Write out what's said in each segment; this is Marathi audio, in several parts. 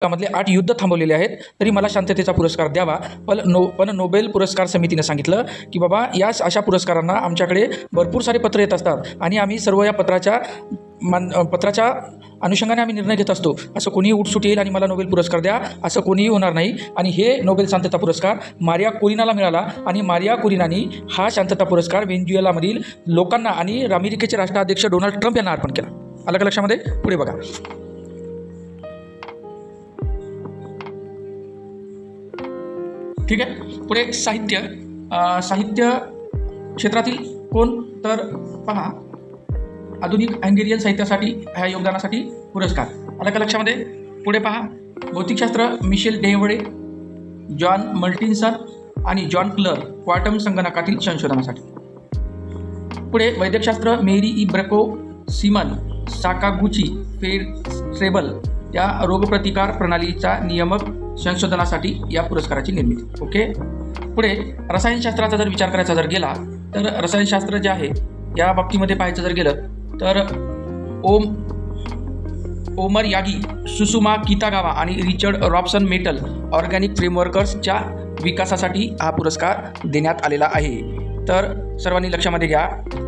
मधले 8 युद्ध थांबवलेले आहेत, तरी मला शांततेचा पुरस्कार द्यावा. पण नोबेल पुरस्कार समितीने सांगितलं की बाबा या अशा पुरस्कारांना आमच्याकडे भरपूर सारे पत्र येत असतात आणि आम्ही सर्व या पत्राच्या अनुषंगाने आम्ही निर्णय घेत असतो. असं कोणीही उठसूट येईल आणि मला नोबेल पुरस्कार द्या असं कोणीही होणार नाही. आणि हे नोबेल शांतता पुरस्कार मारिया कुरिनाला मिळाला आणि मारिया कुरिनानी हा शांतता पुरस्कार व्हेनेझुएलामधील लोकांना आणि अमेरिकेचे राष्ट्राध्यक्ष डोनाल्ड ट्रम्प यांना अर्पण केला. आलं का लक्षामध्ये? पुढे बघा. ठीक आहे. पुढे साहित्य क्षेत्रातील कोण, तर पहा आधुनिक हंगेरियन साहित्यासाठी ह्या योगदानासाठी पुरस्कार. आला का लक्षामध्ये? पुढे पहा भौतिकशास्त्र मिशेल डेव्हडे, जॉन मल्टिन्सन आणि जॉन क्लर्क क्वांटम संगणकातील संशोधनासाठी. पुढे वैद्यकशास्त्र मेरी इब्रको सिमन साकागुची फेस्ट्रेबल या रोगप्रतिकार प्रणालीचा नियामक संशोधनासाठी या पुरस्काराची निर्मिती. ओके. पुढे रसायनशास्त्राचा जर विचार करायचा जर गेला तर रसायनशास्त्र जे आहे या बाबतीमध्ये पाहायचं जर गेलं तर ओमर यागी, सुसुमा कितागावा आणि रिचर्ड रॉबसन मेटल ऑर्गॅनिक फ्रेमवर्कर्सच्या विकासासाठी हा पुरस्कार देण्यात आलेला आहे. तर सर्वांनी लक्षामध्ये घ्या,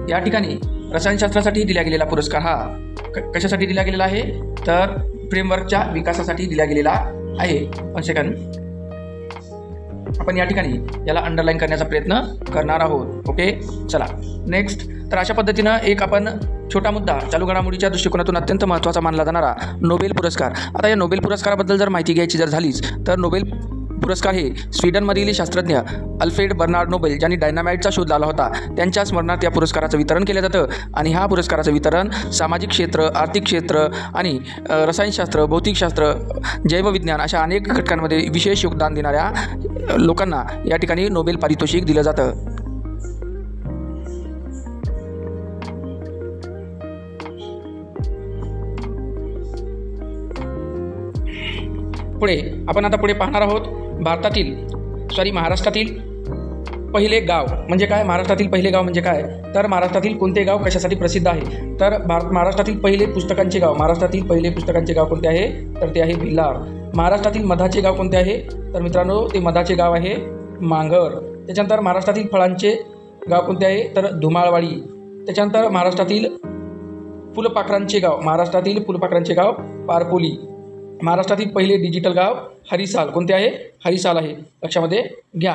या ठिकाणी रसायनशास्त्रासाठी दिला गेलेला पुरस्कार हा कशासाठी दिला गेलेला आहे, तर फ्रेमवर्कच्या विकासासाठी दिला गेलेला आहे. पण सेकंड आपण या ठिकाणी याला अंडरलाईन करण्याचा प्रयत्न करणार आहोत. ओके. चला नेक्स्ट. तर अशा पद्धतीनं एक आपण छोटा मुद्दा चालू घडामोडीच्या दृष्टिकोनातून अत्यंत महत्त्वाचा मानला जाणारा नोबेल पुरस्कार. आता या नोबेल पुरस्काराबद्दल जर माहिती घ्यायची जर झालीच तर नोबेल पुरस्कार हे स्वीडनमधील शास्त्रज्ञ अल्फ्रेड बर्नार्ड नोबेल ज्यांनी डायनामाइटचा शोध लावला होता त्यांच्या स्मरणार्थ या पुरस्काराचं वितरण केलं जातं. आणि ह्या पुरस्काराचं वितरण सामाजिक क्षेत्र, आर्थिक क्षेत्र आणि रसायनशास्त्र, भौतिकशास्त्र, जैवविज्ञान अशा अनेक घटकांमध्ये विशेष योगदान देणाऱ्या लोकांना या ठिकाणी नोबेल पारितोषिक दिलं जातं. पुढे आपण आता पाहणार आहोत महाराष्ट्रातील पहिले गाव म्हणजे काय. महाराष्ट्रातील पहिले गाव म्हणजे काय, तर महाराष्ट्रातील कोणते गाव कशासाठी प्रसिद्ध आहे, तर महाराष्ट्रातील पहिले पुस्तकांचे गाव कोणते आहे, तर ते आहे भिलार. महाराष्ट्रातील मधाचे गाव कोणते आहे, तर मित्रांनो ते मधाचे गाव आहे मांगर. त्याच्यानंतर महाराष्ट्रातील फळांचे गाव कोणते आहे, तर धुमाळवाडी. त्याच्यानंतर महाराष्ट्रातील फुलपाखरांचे गाव पारपोली. महाराष्ट्रातील पहिले डिजिटल गाव हरिसाल कोणते आहे, हरिसाल आहे, लक्षामध्ये घ्या.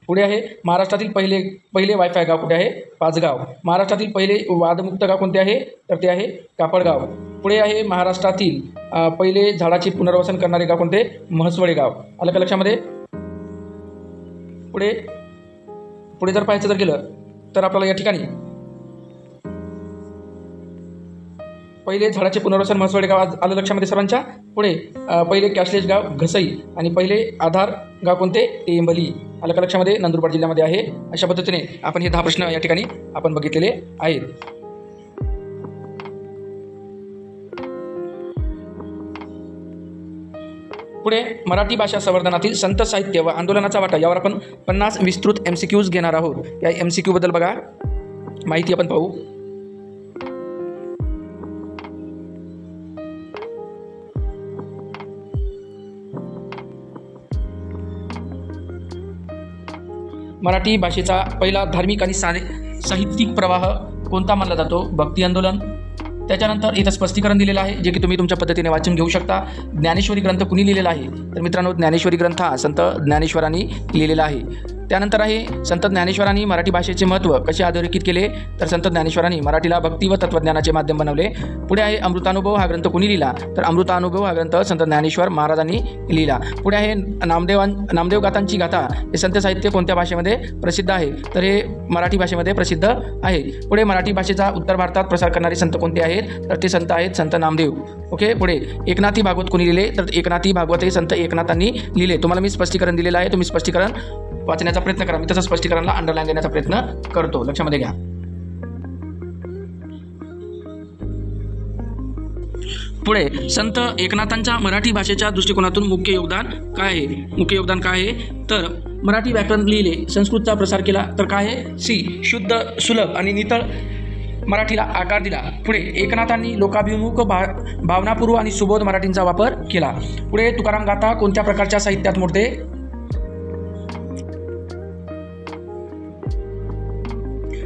पुढे आहे महाराष्ट्रातील पहिले वायफाय गाव कुठे आहे, पाचगाव. महाराष्ट्रातील पहिले वादमुक्त गाव कोणते आहे, तर ते आहे कापडगाव. पुढे आहे महाराष्ट्रातील पहिले झाडाचे पुनर्वसन करणारे गाव कोणते, म्हसवडे गाव. आलं का लक्षामध्ये? पुढे जर पाहायचं जर गेलं तर आपल्याला या ठिकाणी पहिले झाडाचे पुनर्वसन म्हसवडे गाव आलं लक्षामध्ये सर्वांच्या. पुढे पहिले कॅशलेस गाव घसई आणि पहिले आधार गाव कोणते, टेंबली. आलं का लक्षामध्ये? नंदुरबार जिल्ह्यामध्ये आहे. अशा पद्धतीने आपण हे 10 प्रश्न या ठिकाणी आपण बघितलेले आहेत. पुढे मराठी भाषा संवर्धनातील संत साहित्य व आंदोलनाचा वाटा यावर आपण 50 विस्तृत MCQs घेणार आहोत. या MCQ बद्दल बघा माहिती आपण पाहू. मराठी भाषेचा पहिला धार्मिक आणि साहित्यिक प्रवाह कोणता मानला जातो, भक्ती आंदोलन. त्याच्यानंतर इथं स्पष्टीकरण दिलेलं आहे जे की तुम्ही तुमच्या पद्धतीने वाचून घेऊ शकता. ज्ञानेश्वरी ग्रंथ कुणी लिहिलेला आहे, तर मित्रांनो ज्ञानेश्वरी ग्रंथ हा संत ज्ञानेश्वरांनी लिहिलेला आहे. त्यानंतर आहे संत ज्ञानेश्वरांनी मराठी भाषेचे महत्त्व कसे अधोरेखित केले, तर संत ज्ञानेश्वरांनी मराठीला भक्ती व तत्त्वज्ञानाचे माध्यम बनवले. पुढे आहे अमृतानुभव हा ग्रंथ कुणी लिहिला, तर अमृतानुभव हा ग्रंथ संत ज्ञानेश्वर महाराजांनी लिहिला. पुढे आहे नामदेव गाथांची गाथा हे संत साहित्य कोणत्या भाषेमध्ये प्रसिद्ध आहे, तर हे मराठी भाषेमध्ये प्रसिद्ध आहे. पुढे मराठी भाषेचा उत्तर भारतात प्रसार करणारे संत कोणते आहेत, तर ते संत आहेत संत नामदेव. ओके. पुढे एकनाथी भागवत कोणी लिहिले, तर एकनाथी भागवत हे संत एकनाथांनी लिहिले. तुम्हाला मी स्पष्टीकरण दिलेलं आहे, तुम्ही स्पष्टीकरण वाचण्याचा प्रयत्न करा. मी तसं स्पष्टीकरणाला अंडरलाईन देण्याचा प्रयत्न करतो, लक्षामध्ये घ्या. पुढे संत एकनाथांच्या मराठी भाषेच्या दृष्टिकोनातून मुख्य योगदान काय आहे, तर मराठी व्याकरण लिहिले, संस्कृतचा प्रसार केला, तर काय आहे, शुद्ध, सुलभ आणि मराठीला आकार दिला. पुढे एकनाथांनी लोकाभिमुख भावनापूर्व आणि सुबोध मराठींचा वापर केला. पुढे तुकाराम गाथा कोणत्या प्रकारच्या साहित्यात मोडते?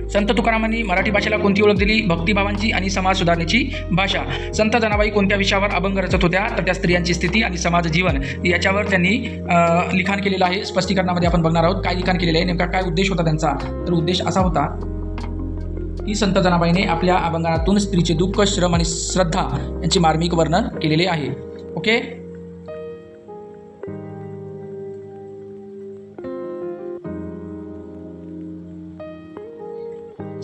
संत तुकारामांनी मराठी भाषेला कोणती ओळख दिली? भक्तिभावांची आणि समाज सुधारणेची भाषा. संत जनाबाई कोणत्या विषयावर अभंग रचत होत्या? तर त्या स्त्रियांची स्थिती आणि समाज जीवन याच्यावर त्यांनी लिखाण केलेलं आहे. स्पष्टीकरणामध्ये आपण बघणार आहोत काय लिखाण केलेलं आहे, नेमका काय उद्देश होता त्यांचा. तर उद्देश असा होता की संत जनाबाईने आपल्या अभंगातून स्त्रीचे दुःख, श्रम आणि श्रद्धा यांचे मार्मिक वर्णन केलेले आहे. ओके.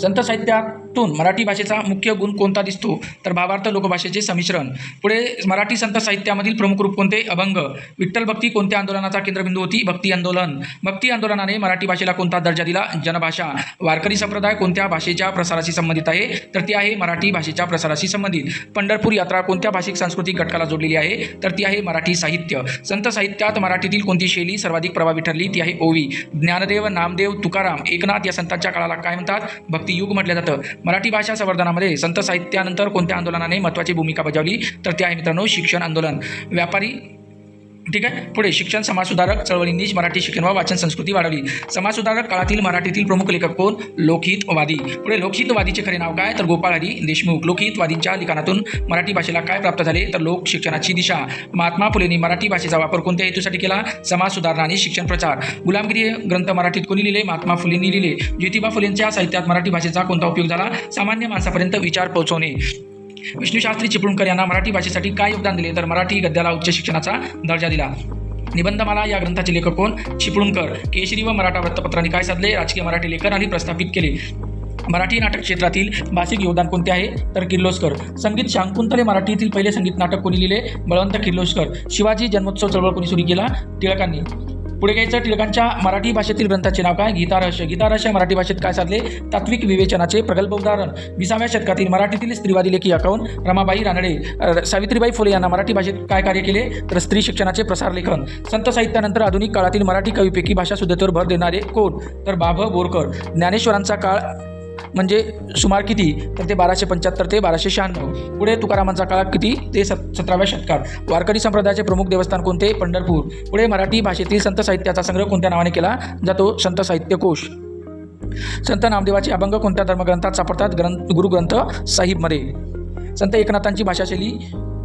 संत साहित्यातून मराठी भाषेचा मुख्य गुण कोणता दिसतो? तर भावार्थ लोकभाषेचे संमिश्रण. पुढे मराठी संत साहित्यामधील प्रमुख रूप कोणते? अभंग. विठ्ठल भक्ती कोणत्या आंदोलनाचा केंद्रबिंदू होती? भक्ती आंदोलन. भक्ती आंदोलनाने मराठी भाषेला कोणता दर्जा दिला? जनभाषा. वारकरी संप्रदाय कोणत्या भाषेच्या प्रसाराशी संबंधित आहे? तर ती आहे मराठी भाषेच्या प्रसाराशी संबंधित. पंढरपूर यात्रा कोणत्या भाषिक सांस्कृतिक घटकाला जोडलेली आहे? तर ती आहे मराठी साहित्य. संत साहित्यात मराठीतील कोणती शैली सर्वाधिक प्रभावी ठरली? ती आहे ओवी. ज्ञानदेव, नामदेव, तुकाराम, एकनाथ या संतांच्या काळाला काय म्हणतात? भक्तियुग म्हटलं जातं. मराठी भाषा संवर्धनामध्ये संत साहित्यानंतर कोणत्या आंदोलनाने महत्त्वाची भूमिका बजावली? तर ते आहे मित्रांनो शिक्षण आंदोलन. व्यापारी. ठीक आहे. पुढे शिक्षण समाजसुधारक चळवळींनीच मराठी शिक्षण व वाचन संस्कृती वाढवली. समाजसुधारक काळातील मराठीतील प्रमुख लेखक कोण? लोकहितवादी. पुढे लोकहितवादीचे खरे नाव काय? तर गोपाळ हरी देशमुख. लोकहितवादींच्या लिखाणातून मराठी भाषेला काय प्राप्त झाले? तर लोक शिक्षणाची दिशा. महात्मा फुलेंनी मराठी भाषेचा वापर कोणत्या हेतूसाठी केला? समाज सुधारणा आणि शिक्षण प्रचार. गुलामगिरी ग्रंथ मराठीत कोणी लिहिले? महात्मा फुलेंनी लिहिले. ज्योतिबा फुलेंच्या साहित्यात मराठी भाषेचा कोणता उपयोग झाला? सामान्य माणसापर्यंत विचार पोहोचवणे. विष्णूशास्त्री चिपळूणकर यांना मराठी भाषेसाठी काय योगदान दिले? तर मराठी गद्याला उच्च शिक्षणाचा दर्जा दिला. निबंधमाला या ग्रंथाचे लेखक कोण? चिपळूणकर. केशरी व मराठा वृत्तपत्रांनी काय साधले? राजकीय मराठी लेखन आणि प्रस्थापित केले. मराठी नाटक क्षेत्रातील भाषिक योगदान कोणते आहे? तर किर्लोस्कर. संगीत शाकुंतले मराठीतील पहिले संगीत नाटक कोणी लिहिले? बळवंत किर्लोस्कर. शिवाजी जन्मोत्सव चळवळ कोणी सुरू केला? टिळकांनी. पुढे घ्यायचं टिळकांच्या मराठी भाषेतील ग्रंथाचे नाव काय? गीतारहस्य. गीतारहस्य मराठी भाषेत काय साधले? तात्विक विवेचनाचे प्रगल्भ उदाहरण. 20व्या शतकातील मराठीतील स्त्रीवादी लेखिका कोण? रमाबाई रानडे. सावित्रीबाई फुले यांना मराठी भाषेत काय कार्य केले? तर स्त्री शिक्षणाचे प्रसार लेखन. संत साहित्यानंतर आधुनिक काळातील मराठी कवीपैकी भाषा शुद्धतेवर भर देणारे कोण? तर बाभ बोरकर. ज्ञानेश्वरांचा काळ म्हणजे सुमार किती? तर ते 1275 ते 1296. पुढे तुकारामांचा काळ किती? ते 17व्या शतकात. वारकरी संप्रदायाचे प्रमुख देवस्थान कोणते? पंढरपूर. पुढे मराठी भाषेतील संत साहित्याचा संग्रह कोणत्या नावाने केला जातो? संत साहित्य कोश. संत नामदेवाचे अभंग कोणत्या धर्मग्रंथात सापडतात? गुरुग्रंथ साहिबमध्ये. संत एकनाथांची भाषाशैली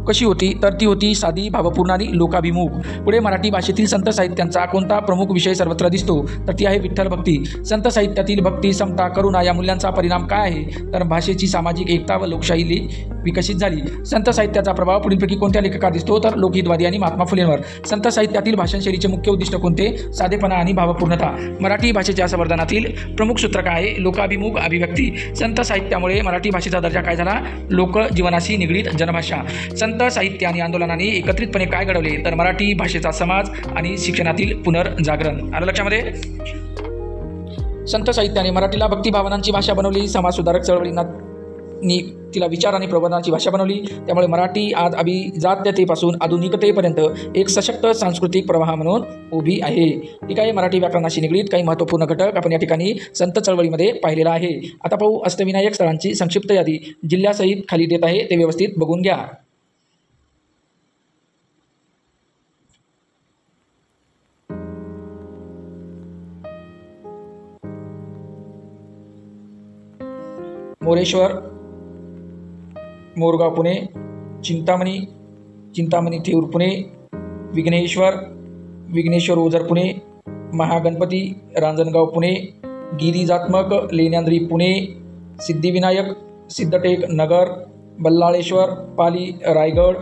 कशी होती? तर ती होती साधी, भावपूर्ण आणि लोकाभिमुख. पुढे मराठी भाषेतील संत साहित्यांचा कोणता प्रमुख विषय सर्वत्र दिसतो? तर ती आहे विठ्ठल भक्ती. संत साहित्यातील भक्ती, समता, करुणा या मूल्यांचा परिणाम काय आहे? तर भाषेची सामाजिक एकता व लोकशाही विकसित झाली. संत साहित्याचा प्रभाव पुढीलपैकी कोणत्या लेखकावर दिसतो? तर लोकहितवादी आणि महात्मा फुलेंवर. संत साहित्यातील भाषण शैलीचे मुख्य उद्दिष्ट कोणते? साधेपणा आणि भावपूर्णता. मराठी भाषेच्या संवर्धनातील प्रमुख सूत्र काय आहे? लोकाभिमुख अभिव्यक्ती. संत साहित्यामुळे मराठी भाषेचा दर्जा काय झाला? लोकजीवनाशी निगडीत जनभाषा. संत साहित्य आणि आंदोलनाने एकत्रितपणे काय घडवले? तर मराठी भाषेचा समाज आणि शिक्षणातील पुनर्जागरण. आलं लक्षामध्ये? संत साहित्याने मराठीला भक्तिभावनांची भाषा बनवली. समाज सुधारक चळवळींना तिला विचार आणि प्रबोधनाची भाषा बनवली. त्यामुळे मराठी आज अभिजात्यतेपासून आधुनिकतेपर्यंत एक सशक्त सांस्कृतिक प्रवाह म्हणून उभी आहे. ठीक आहे. मराठी व्याकरणाशी निगडीत काही महत्त्वपूर्ण घटक आपण या ठिकाणी संत चळवळीमध्ये पाहिलेला आहे. आता पाहू अष्टविनायक स्थळांची संक्षिप्त यादी जिल्ह्यासहित खाली देत आहे, ते व्यवस्थित बघून घ्या. मोरेश्वर, मोरगाव पुणे, चिंतामणी थेऊर पुणे, विघ्नेश्वर ओझर पुणे, महागणपती रांजणगाव पुणे, गिरिजात्मक लेण्यांद्री पुणे, सिद्धिविनायक सिद्धटेक नगर, बल्लाळेश्वर पाली रायगड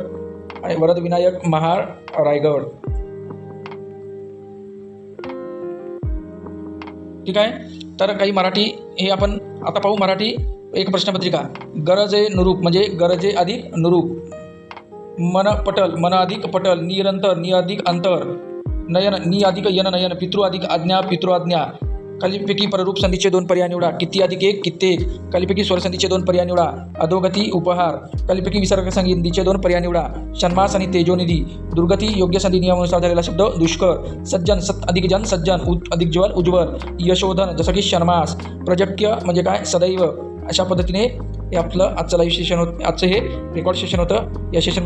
आणि वरदविनायक महाड रायगड. ठीक आहे. तर काही मराठी हे आपण आता पाहू. मराठी एक प्रश्नपत्रिका. गरजे नुरूप म्हणजे गरजे अधिक नुरूप. मन पटल, मन अधिक पटल. निरंतर, नि अधिक अंतर. नयन, नि अधिक यन नयन. पितृ अधिक आज्ञा, पितृआज्ञा. खालीपैकी पररूप संधीचे 2 पर्याय निवडा. किती अधिक एक, कित्येक. खालीपैकी स्वरसंधीचे 2 पर्याय निवडा. अधोगती, उपहार. खालीपैकी विसर्ग संधीचे 2 पर्याय निवडा. षण्मास आणि तेजोनिधी. दुर्गती, योग्य संधी नियमानुसार झालेला शब्द दुष्कर. सज्जन, सत अधिक जन, सज्जन. अधिक ज्वल, उज्ज्वल. यशोधन, जसं की षण्मास. प्रजक्य म्हणजे काय? सदैव. अशा पद्धतीने हे आपलं आजचं लाईव्ह सेशन होतं, आजचं हे रेकॉर्ड सेशन होतं. या सेशन